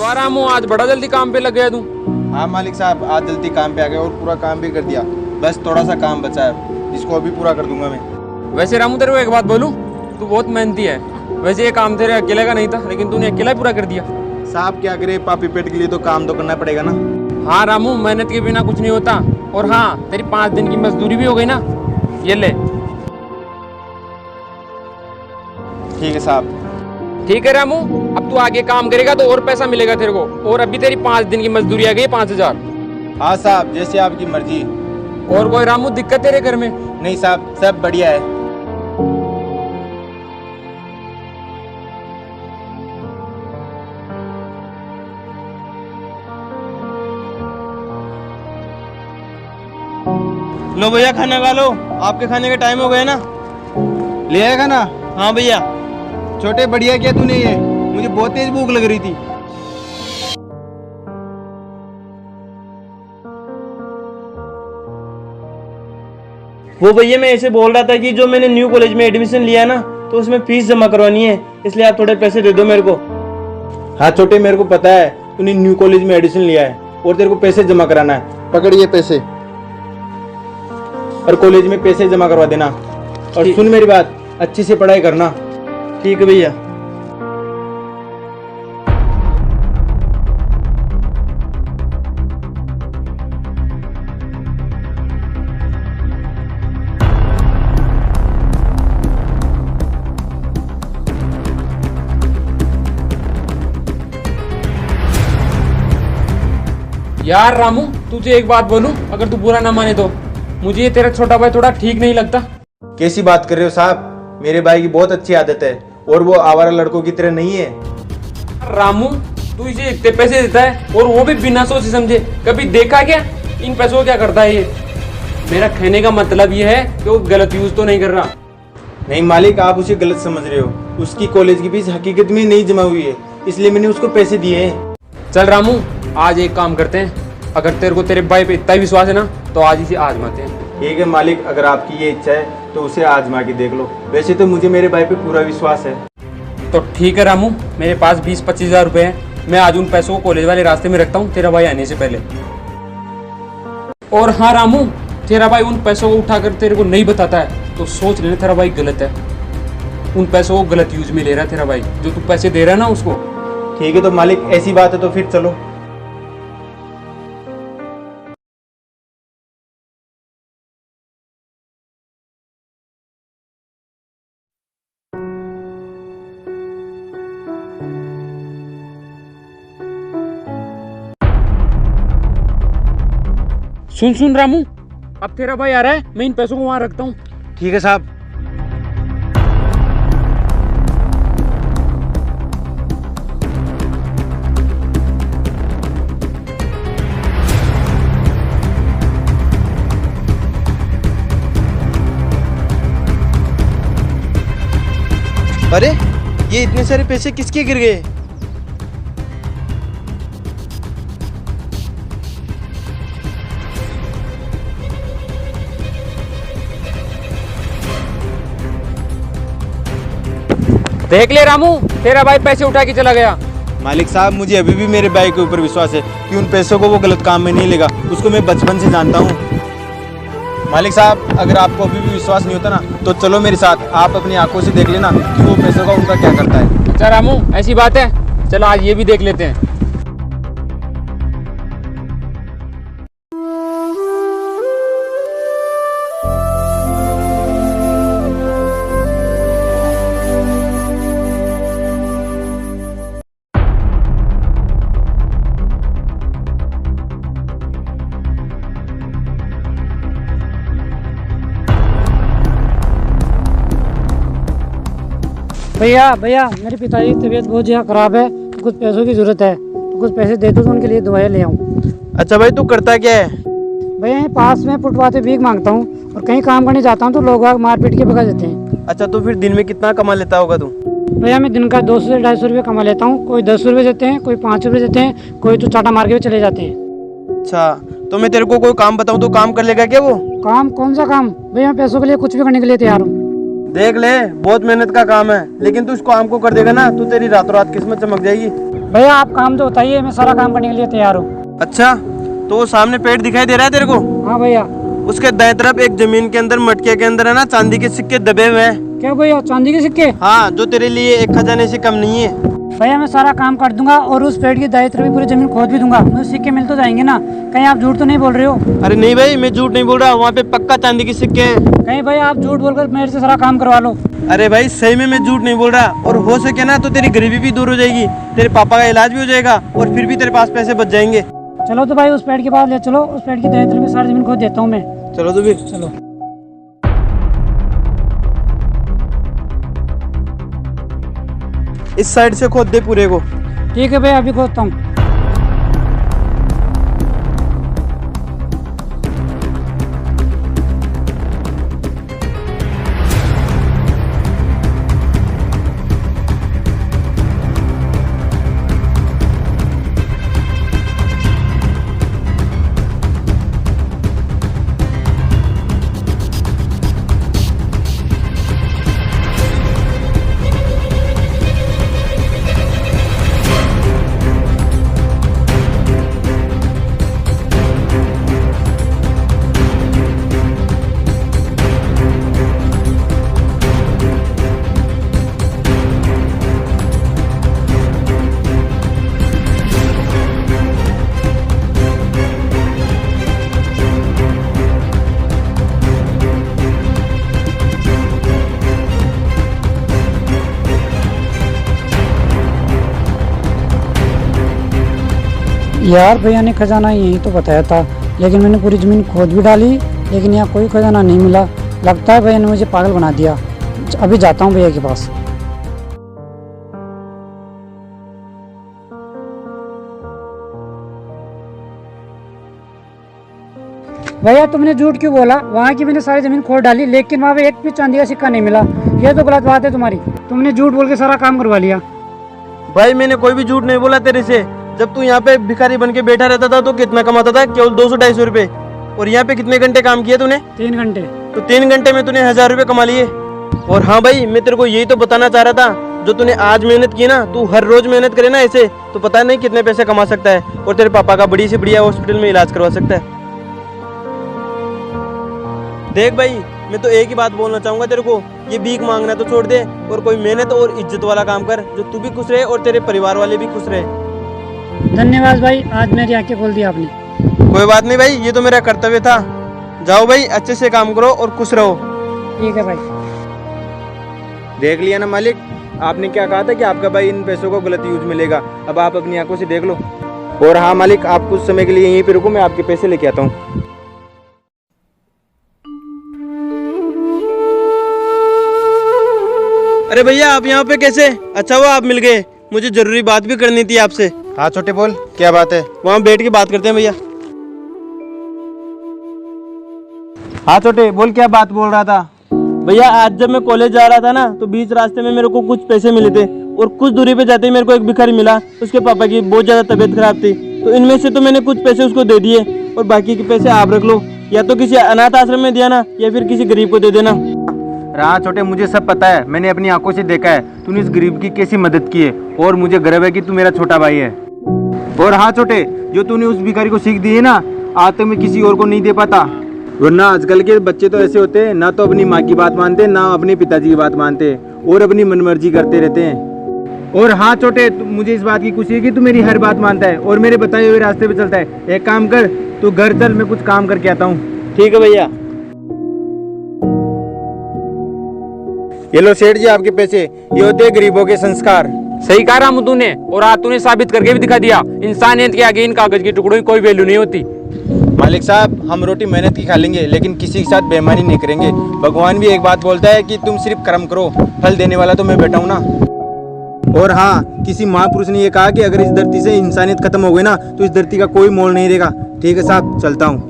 वाह रामू, आज बड़ा जल्दी काम पे लग गया तू। हाँ मालिक साहब, आज जल्दी काम पे आ गए और पूरा काम भी कर दिया। बस थोड़ा सा काम बचा है, जिसको अभी पूरा कर दूंगा मैं। वैसे रामू तेरे को एक बात बोलूं, तू बहुत मेहनती है। वैसे ये काम तेरे अकेले का नहीं था, लेकिन तूने अकेला ही पूरा कर दिया। साहब क्या करे, पापी पेट के लिए तो काम तो करना पड़ेगा ना। हाँ रामू, मेहनत के बिना कुछ नहीं होता। और हाँ, तेरी 5 दिन की मजदूरी भी हो गई ना, ये ले। ठीक है साहब। ठीक है रामू, अब तू आगे काम करेगा तो और पैसा मिलेगा तेरे को। और अभी तेरी 5 दिन की मजदूरी आ गई 5000। हाँ साहब, जैसे आपकी मर्जी। और कोई रामू दिक्कत तेरे घर में? नहीं साहब, सब बढ़िया है। लो भैया, खाना खा लो, आपके खाने का टाइम हो गया ना। ले आएगा ना? हाँ भैया। छोटे बढ़िया किया तूने, ये मुझे बहुत तेज भूख लग रही थी। वो भैया, मैं ऐसे बोल रहा था कि जो मैंने न्यू कॉलेज में एडमिशन लिया ना, तो उसमें फीस जमा करवानी है, इसलिए आप थोड़े पैसे दे दो मेरे को। हाँ छोटे, मेरे को पता है तूने न्यू कॉलेज में एडमिशन लिया है और तेरे को पैसे जमा कराना है। पकड़ ये पैसे और कॉलेज में पैसे जमा करवा देना। और सुन मेरी बात, अच्छी से पढ़ाई करना। ठीक है भैया। यार रामू, तुझे एक बात बोलूं, अगर तू बुरा ना माने तो, मुझे ये तेरा छोटा भाई थोड़ा ठीक नहीं लगता। कैसी बात कर रहे हो साहब? मेरे भाई की बहुत अच्छी आदत है और वो आवारा लड़कों की तरह नहीं है। रामू, तू इसे इतने पैसे देता है और वो भी बिना सोचे समझे। कभी देखा क्या इन पैसों को क्या करता है ये? मेरा कहने का मतलब ये है कि वो गलत यूज तो नहीं कर रहा। नहीं मालिक, आप उसे गलत समझ रहे हो। उसकी कॉलेज की फीस हकीकत में नहीं जमा हुई है, इसलिए मैंने उसको पैसे दिए हैं। चल रामू, आज एक काम करते हैं, अगर तेरे को तेरे भाई पे इतना ही विश्वास है ना, तो आज इसे आजमाते हैं। ठीक है मालिक, अगर आपकी ये इच्छा है तो उसे आजमा के देख लो। वैसे तो मुझे मेरे भाई पे पूरा विश्वास है। तो ठीक है रामू, मेरे पास 20-25 हजार रुपए हैं। मैं आज उन पैसों को कॉलेज वाले रास्ते में रखता हूँ तेरा भाई आने से पहले। और हाँ रामू, तेरा भाई उन पैसों को उठाकर तेरे को नहीं बताता है तो सोच लेना तेरा भाई गलत है। उन पैसों को गलत यूज में ले रहा है तेरा भाई, जो तू पैसे दे रहा है ना उसको। ठीक है तो मालिक, ऐसी बात है तो फिर चलो। सुन सुन रामू, अब तेरा भाई आ रहा है, मैं इन पैसों को वहां रखता हूँ। ठीक है साहब। अरे, ये इतने सारे पैसे किसके गिर गए? देख ले रामू, तेरा भाई पैसे उठा के चला गया। मालिक साहब, मुझे अभी भी मेरे भाई के ऊपर विश्वास है कि उन पैसों को वो गलत काम में नहीं लेगा। उसको मैं बचपन से जानता हूँ। मालिक साहब, अगर आपको अभी भी विश्वास नहीं होता ना, तो चलो मेरे साथ, आप अपनी आंखों से देख लेना कि वो पैसों का उनका क्या करता है। अच्छा रामू, ऐसी बात है, चलो आज ये भी देख लेते हैं। भैया भैया, मेरे पिताजी की तबीयत बहुत ज़्यादा ख़राब है, तो कुछ पैसों की ज़रूरत है, तो कुछ पैसे दे दो तो उनके लिए दवाइयाँ ले आऊँ। अच्छा भाई, तू करता क्या है? भैया यहीं पास में फुटपाथ पे भीख मांगता हूँ, और कहीं काम करने जाता हूँ तो लोग मार पीट के भगा देते हैं। अच्छा, तो फिर दिन में कितना कमा लेता होगा तू? भैया मैं दिन का 200 से 250 रुपये कमा लेता हूँ। कोई 10 रुपये देते हैं, कोई 5 रुपये देते हैं, कोई तो चाटा मार के भी चले जाते हैं। अच्छा, तो मैं तेरे को कोई काम बताऊँ तो काम कर लेगा क्या वो? काम? कौन सा काम भैया? मैं पैसों के लिए कुछ भी करने के लिए तैयार हूँ। देख ले, बहुत मेहनत का काम है, लेकिन तू इस काम को कर देगा ना तो तेरी रातों रात किस्मत चमक जाएगी। भैया आप काम तो बताइए, मैं सारा काम करने के लिए तैयार हूँ। अच्छा, तो वो सामने पेड़ दिखाई दे रहा है तेरे को? हाँ भैया। उसके दाएं तरफ एक जमीन के अंदर मटके के अंदर है ना चांदी के सिक्के दबे हुए हैं। क्या भैया, चांदी के सिक्के? हाँ, जो तेरे लिए एक खजाने से कम नहीं है। भैया मैं सारा काम कर दूंगा और उस पेड़ की दाएं तरफ भी पूरी जमीन खोद भी दूंगा। मुझे सिक्के मिल तो जाएंगे ना? कहीं आप झूठ तो नहीं बोल रहे हो? अरे नहीं भाई, मैं झूठ नहीं बोल रहा, वहाँ पे पक्का चांदी के सिक्के हैं। कहीं भाई आप झूठ बोलकर मेरे से सारा काम करवा लो। अरे भाई सही में मैं झूठ नहीं बोल रहा, और हो सके ना तो तेरी गरीबी भी दूर हो जाएगी, तेरे पापा का इलाज भी हो जाएगा और फिर भी तेरे पास पैसे बच जाएंगे। चलो तो भाई उस पेड़ के पास ले चलो, उस पेड़ की दाएं तरफ भी सारी जमीन खोद देता हूँ मैं। चलो तो फिर चलो। इस साइड से खोद दे पूरे को। ठीक है भैया, अभी खोदता हूँ। यार भैया ने खजाना यही तो बताया था, लेकिन मैंने पूरी ज़मीन खोद भी डाली, लेकिन यहाँ कोई खजाना नहीं मिला। लगता है भैया ने मुझे पागल बना दिया। अभी जाता हूँ भैया के पास। भैया तुमने झूठ क्यों बोला? वहाँ की मैंने सारी ज़मीन खोद डाली, लेकिन वहाँ पे एक भी चांदी का सिक्का नहीं मिला। ये तो गलत बात है तुम्हारी। तुमने झूठ बोल के सारा काम करवा लिया। भाई मैंने कोई भी झूठ नहीं बोला तेरे से। जब तू यहाँ पे भिखारी बन के बैठा रहता था तो कितना कमाता था? केवल 200-250 रुपए। और यहाँ पे कितने घंटे काम किया तूने? 3 घंटे। तो 3 घंटे में तूने 1000 रुपए कमा लिए। और हाँ भाई, मैं तेरे को यही तो बताना चाह रहा था, जो तूने आज मेहनत की ना, तू हर रोज मेहनत करे ना ऐसे, तो पता नहीं कितने पैसे कमा सकता है और तेरे पापा का बड़ी से बढ़िया हॉस्पिटल में इलाज करवा सकता है। देख भाई, मैं तो एक ही बात बोलना चाहूंगा तेरे को, ये भीख मांगना तो छोड़ दे और कोई मेहनत और इज्जत वाला काम कर, जो तू भी खुश रहे और तेरे परिवार वाले भी खुश रहे। धन्यवाद भाई, आज मेरी आंखें खोल दी आपने। कोई बात नहीं भाई, ये तो मेरा कर्तव्य था। जाओ भाई, अच्छे से काम करो और खुश रहो। ठीक है भाई। देख लिया ना मालिक, आपने क्या कहा था कि आपका भाई इन पैसों को गलत यूज मिलेगा। अब आप अपनी आंखों से देख लो। और हाँ मालिक, आप कुछ समय के लिए यहीं पे रुको, मैं आपके पैसे लेके आता हूँ। अरे भैया, आप यहाँ पे कैसे? अच्छा हुआ आप मिल गए, मुझे जरूरी बात भी करनी थी आपसे। हाँ छोटे, बोल क्या बात है? वहाँ बैठ के बात करते हैं भैया। हाँ छोटे, बोल क्या बात बोल रहा था? भैया, आज जब मैं कॉलेज जा रहा था ना, तो बीच रास्ते में मेरे को कुछ पैसे मिले थे और कुछ दूरी पे जाते ही मेरे को एक भिखारी मिला। उसके पापा की बहुत ज्यादा तबीयत खराब थी, तो इनमें से तो मैंने कुछ पैसे उसको दे दिए और बाकी के पैसे आप रख लो, या तो किसी अनाथ आश्रम में दिया ना, या फिर किसी गरीब को दे देना। हाँ छोटे, मुझे सब पता है, मैंने अपनी आंखों से देखा है तूने इस गरीब की कैसी मदद की है, और मुझे गर्व है कि तू मेरा छोटा भाई है। और हाँ छोटे, जो तूने उस भिखारी को सीख दी है ना, आज तक मैं किसी और को नहीं दे पाता। वरना आजकल के बच्चे तो ऐसे होते हैं, ना तो अपनी माँ की बात मानते, ना अपने पिताजी की बात मानते, और अपनी मनमर्जी करते रहते हैं। और हाँ छोटे, मुझे इस बात की खुशी है कि तू मेरी हर बात मानता है और मेरे बताए हुए रास्ते पे चलता है। एक काम कर, तू घर चल, मैं कुछ काम करके आता हूँ। ठीक है भैया। ये लो सेठ जी आपके पैसे, ये होते हैं गरीबों के संस्कार। सही कहा रामू तूने, और आज तूने साबित करके भी दिखा दिया, इंसानियत के आगे इन कागज के टुकड़ों की कोई वैल्यू नहीं होती। मालिक साहब, हम रोटी मेहनत की खा लेंगे, लेकिन किसी के साथ बेईमानी नहीं करेंगे। भगवान भी एक बात बोलता है कि तुम सिर्फ कर्म करो, फल देने वाला तो मैं बैठा हूँ ना। और हाँ, किसी महापुरुष ने ये कहा कि अगर इस धरती से इंसानियत खत्म हो गई ना, तो इस धरती का कोई मोल नहीं रहेगा। ठीक है साहब, चलता हूँ।